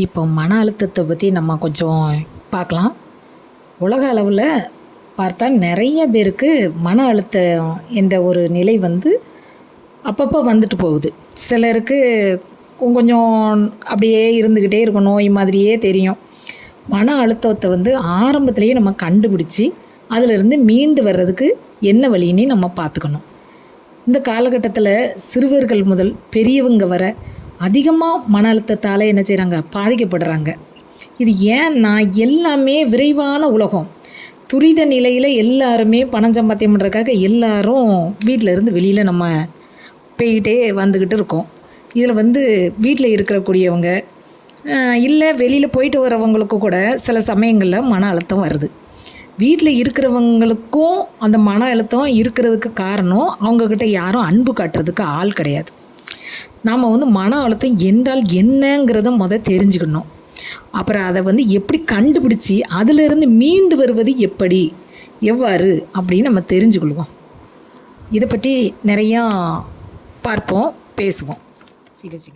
இப்போ மன அழுத்தத்தை பற்றி நம்ம கொஞ்சம் பார்க்கலாம். உலக அளவில் பார்த்தா நிறைய பேருக்கு மன அழுத்தம் என்ற ஒரு நிலை அப்பப்போ வந்துட்டு போகுது. சிலருக்கு கொஞ்சம் அப்படியே இருந்துக்கிட்டே இருக்கும், நோய் மாதிரியே தெரியும். மன அழுத்தத்தை ஆரம்பத்திலேயே நம்ம கண்டுபிடிச்சி அதிலிருந்து மீண்டு வர்றதுக்கு என்ன வழின்னு நம்ம பார்த்துக்கணும். இந்த காலகட்டத்தில் சிறுவர்கள் முதல் பெரியவங்க வர அதிகமாக மன அழுத்தத்தால் என்ன செய்கிறாங்க, பாதிக்கப்படுறாங்க. இது ஏன்னா எல்லாமே விரைவான உலகம், துரித நிலையில் எல்லாருமே பணம் சம்பாத்தியம் பண்ணுறதுக்காக எல்லாரும் வீட்டில் இருந்து வெளியில் நம்ம போய்கிட்டே வந்துக்கிட்டு இருக்கோம். இதில் வீட்டில் இருக்கக்கூடியவங்க இல்லை வெளியில் போயிட்டு வரவங்களுக்கு கூட சில சமயங்களில் மன அழுத்தம் வருது. வீட்டில் இருக்கிறவங்களுக்கும் அந்த மன அழுத்தம் இருக்கிறதுக்கு காரணம் அவங்கக்கிட்ட யாரும் அன்பு காட்டுறதுக்கு ஆள் கிடையாது. நாம் மன அழுத்தம் என்றால் என்னங்கிறத தெரிஞ்சுக்கணும். அப்புறம் அதை எப்படி கண்டுபிடிச்சி அதிலிருந்து மீண்டு வருவது எவ்வாறு அப்படின்னு நம்ம தெரிஞ்சுக்கொள்வோம். இதை பற்றி நிறையா பார்ப்போம், பேசுவோம். சிவ சிவ.